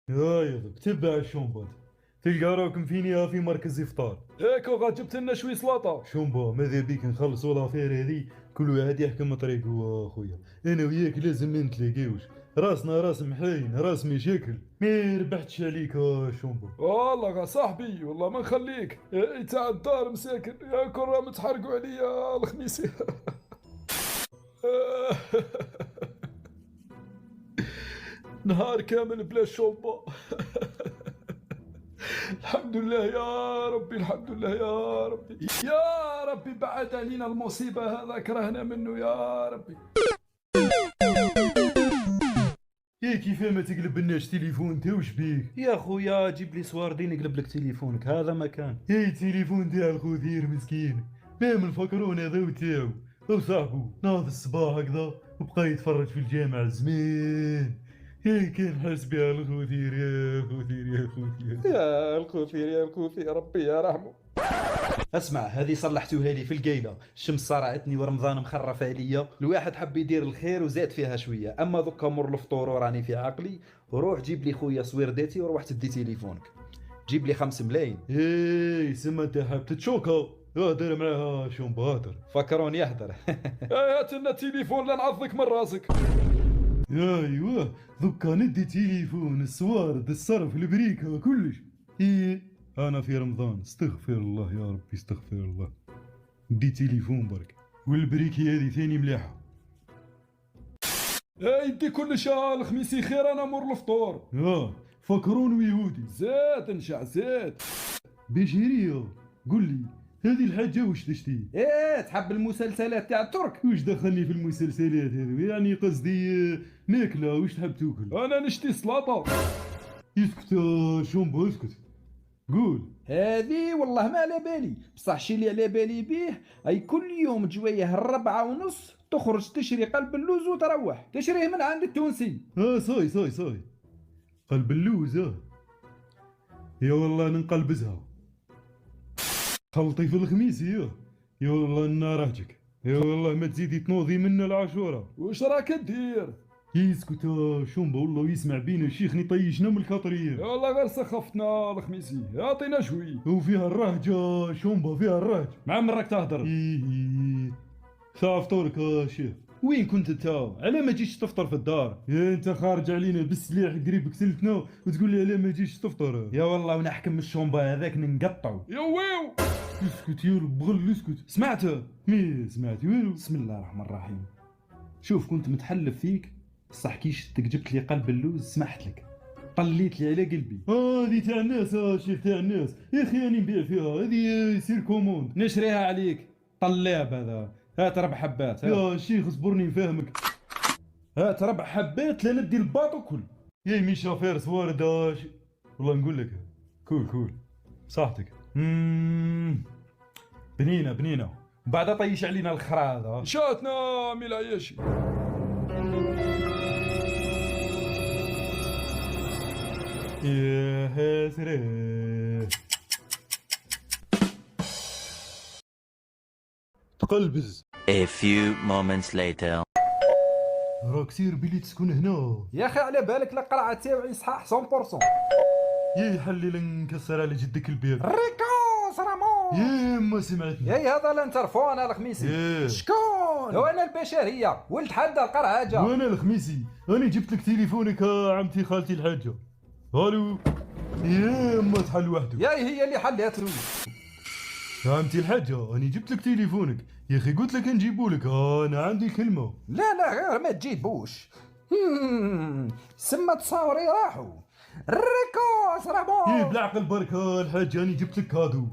هاي تبع الشومبات تلقى راكم فيني في مركز افطار. هيك وغا جبت لنا شوي سلطه. شومبا ماذا بيك نخلصوا لافير هذي، كل واحد يحكم طريقه. اخويا انا وياك لازم ما نتلاقيوش، راسنا راس محاين راس مشاكل، ما ربحتش عليك شومبا. والله غا صاحبي والله ما نخليك إيه تاع الدار مساكن يا كرة متحرقوا عليا الخميسي. نهار كامل بلا شوبة. الحمد لله يا ربي، الحمد لله يا ربي، يا ربي بعد علينا المصيبة هذا كرهنا منه يا ربي. يا كيف ما تقلب لناش تليفون تا وش بيك يا خويا جيب لي صواردين نقلب لك تليفونك، هذا مكان. هاي التليفون تاع الخوثير مسكين، ما من فكرون هذا وتاو او صاحبو ناض الصباح هكذا وبقى يتفرج في الجامع زمان. هاي كان حاس بها الخوثير يا خوثير يا خوثير. يا الكوثير يا الكوثير ربي يرحمه. اسمع، هذه صلحتوها لي في القيله، الشمس صرعتني ورمضان مخرف عليا، الواحد حب يدير الخير وزاد فيها شويه، اما دوكا مر الفطور وراني في عقلي. روح جيب لي خويا صويرداتي وروح تدي تليفونك، جيب لي 5 ملايين. هاي سما انت حاب تتشوكا، اهدر معاها شون بهاتر. فكرون يهدر. هات لنا التليفون لا نعضك من راسك. ايوه ذكا ندي تليفون السوارد الصرف البريكة كلش. ايه انا في رمضان استغفر الله يا ربي استغفر الله، ندي تليفون برك والبريكي هذه ثاني ملاحة. انت كل شيء الخميسي خير انا مر الفطور. فكرون ويهودي زاد نشع زاد. بشيرية قل لي هذه الحاجة وش تشتي؟ ايه تحب المسلسلات تاع الترك؟ وش دخلني في المسلسلات هذو؟ يعني قصدي ماكلة وش تحب تاكل؟ انا نشتي سلطه. اسكت شومبا اسكت قول. هذه والله ما على بالي، بصح شي اللي على بالي بيه اي كل يوم جويه 4:30 تخرج تشري قلب اللوز وتروح تشريه من عند التونسي. صاي قلب اللوز يا والله ننقلبزها خلطي في الخميس يا والله نراجك يا والله ما تزيدي تنوضي منا العاشورة. وش راك دير؟ يسكت شومبا والله يسمع بينا الشيخ نطيشنا من يا الخطرية. والله غير سخفتنا الخميسي، اعطينا شوي. وفيها الرهجة شومبا فيها الرهج. مع من راك تهدر؟ إيه ساعة فطورك شيخ. وين كنت انت؟ على ما جيش تفطر في الدار؟ يا انت خارج علينا بالسلاح قريب قتلتنا وتقول لي علاه ما جيش تفطر. يا والله ونحكم الشومبا هذاك ننقطعو. يا ويو اسكت يا بغل اسكت. سمعت؟ مي سمعت وينو؟ بسم الله الرحمن الرحيم. شوف كنت متحلف فيك، بصح كي شتك جبت لي قلب اللوز سمحت لك، طليت لي على قلبي. هذه تاع الناس شيخ تاع الناس يا اخي راني نبيع فيها هذه يصير كوموند. نشريها عليك طلاب هذا، هات 4 حبات. يا شيخ اصبرني نفهمك. هات 4 حبات لا ندي الباط وكل. يا ميشا فارس وارد والله نقول لك كول بصحتك. بنينه بعد طيش علينا الخرا هذا. شاتنا ميل عياشي. يا حسرة تقلبز. A few moments later. راك سير بلي تسكن هنا. يا اخي على بالك القرعه تاعي صحاح 100%. يا حلي نكسر على جدك البيت. ريكو سرامون. يا ما سمعتني. يا هذا الانترفون الخميسي. إيه. شكون؟ هو انا البشريه ولد حد القرعاجه. وانا الخميسي انا جبت لك تليفونك عمتي خالتي الحاجه. الو يا ما تحل وحده. يا هي اللي حلت له. عمتي الحاجه انا جبت لك تليفونك يا اخي قلت لك نجيبه لك انا عندي كلمه. لا غير ما تجيبوش. سما تصاوري راحوا. ريكو سرامون. بالعقل بركه الحاجه انا جبت لك كادو.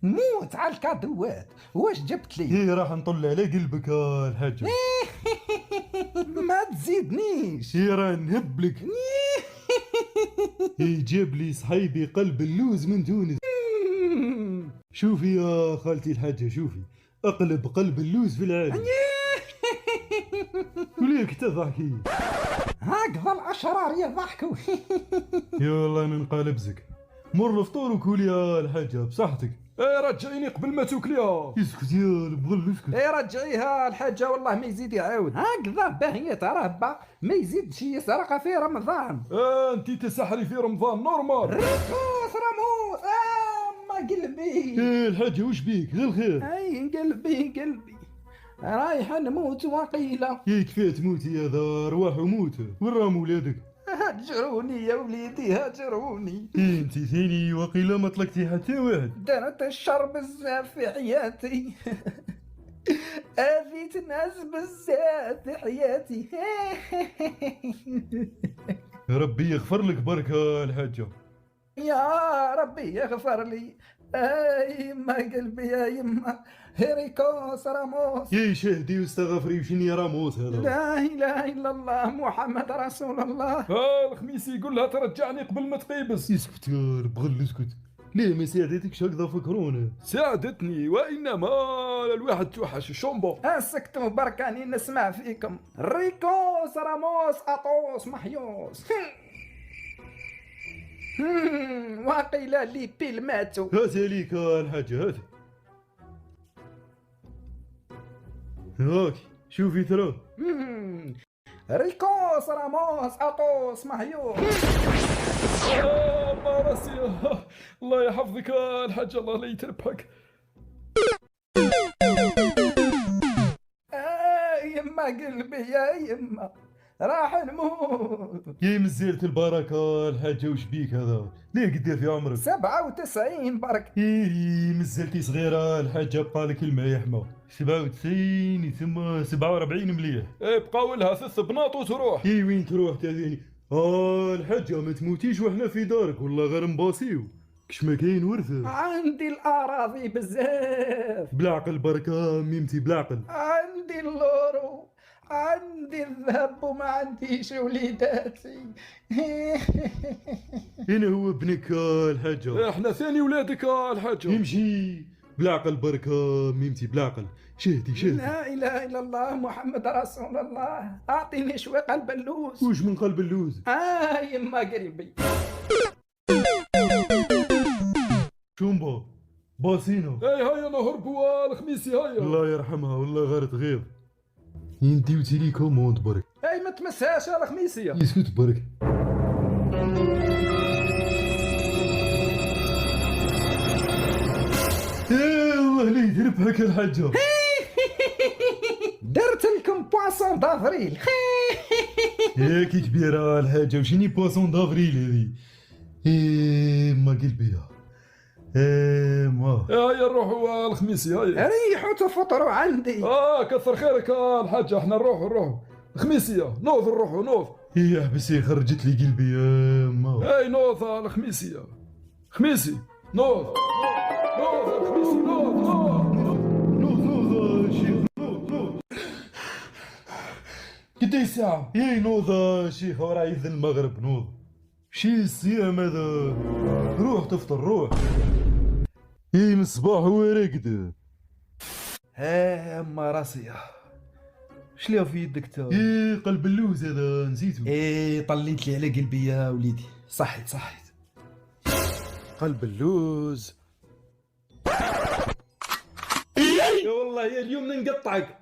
موت على الكادوات، واش جبت لي؟ راح نطلع على قلبك الحاجه. ما تزيدنيش. راه نهب لك. جاب لي صحيبي قلب اللوز من تونس. شوفي يا خالتي الحاجه شوفي اقلب قلب اللوز في العالم. وليك تضحكي هكذا الاشرار يضحكوا. يا والله انا نقالب زك مر الفطور وكول يا الحاجة بصحتك. ايه رجعيني قبل ما تاكليها. اسكت يا بغل اسكت. اي رجعيها الحاجه والله ما يزيد يعاود هكذا باهيه راه ما يزيدش يسرق في رمضان. انت تسحري في رمضان نورمال. ريكوس راموس ما قلبي. ايه الحاجة وش بيك غير الخير. اي قلبي رايح نموت وقيله. ياك كفاية تموتي يا ذا ارواح وموت. وين راهم ولادك؟ هجروني يا وليدي هجروني. انت ثاني وقيلا ما طلقتي حتى واحد. درت الشر بزاف في حياتي اذيت ناس بزاف في حياتي ربي يغفر لك بركة الحاجة. يا ربي يغفر لي. يما قلبي يا يما هيريكوس راموس. يا شهدي واستغفري وشني راموس هذا. لا اله الا الله محمد رسول الله. الخميسي يقول لها ترجعني قبل ما تقيبس. اسكت يا بغل اسكت. ليه ما ساعدتكش هكذا في كورونا؟ ساعدتني وانما الواحد توحش الشومبو. اسكتوا بركاني نسمع فيكم. ريكوس راموس اطوس محيوس. وقيل لي بيل ماتوا. هاتي ليك الحاجة هاتي. هاك شوفي ترى. ريكوس راموس اطوس محيوس. ما راسي. الله يحفظك الحاج الله لا يتربحك. يما قلبي يا يما راح نموت. يا مزيرة البركة الحاجة وش بيك هذا؟ ليه قد في عمرك؟ 97 برك. إيه مزلتي صغيرة الحاجة بقالك الماء يحمى. 97 ثم 47 مليح. بقاو لها 3 بناط وتروح. إيه وين تروح تاذيني؟ الحاجة ما تموتيش وإحنا في دارك والله غير نباصيو. كش ما كاين ورثة. عندي الأراضي بزاف. بالعقل بركة ميمتي بالعقل. عندي اللورو عندي الذهب وما عنديش وليداتي. هنا هو ابنك الحاجة. احنا ثاني ولادك الحاجة. يمشي بالعقل بركة ميمتي بالعقل. شهدي لا إله إلا الله محمد رسول الله. أعطيني شوي قلب اللوز. وش من قلب اللوز؟ يما قلبي. شومبا باسينا. هيا نهربوا الخميسي هيا. الله يرحمها والله غير تغيظ. ينديو تيلي كوموند برك. ما تمسهاش الخميسية. يسكت برك. الله لا يربحك الحاجة. درت لكم بواسون دافريل. ياك كبيرة الحاجة وشيني بواسون دافريل هذي. ما قلبي ما. هيا نروحوا الخميسي هيا. ريحوا تفطروا عندي. كثر خيرك الحاجة احنا نروحوا الخميسية نوض نروحوا. يا حبسي خرجت لي قلبي ما. نوض الخميسية. خميسي نوض الخميسي نوض شيخ نوض. قداش الساعة؟ نوض شيخ وراه يذن المغرب نوض. شي الصيام هذا. روح تفطر روح. من الصباح هو راقد. ما راسي شليها في يدك تا. قلب اللوز هذا نسيتو. طليت لي على قلبي يا وليدي. صحيت قلب اللوز. يا والله يا اليوم نقطعك.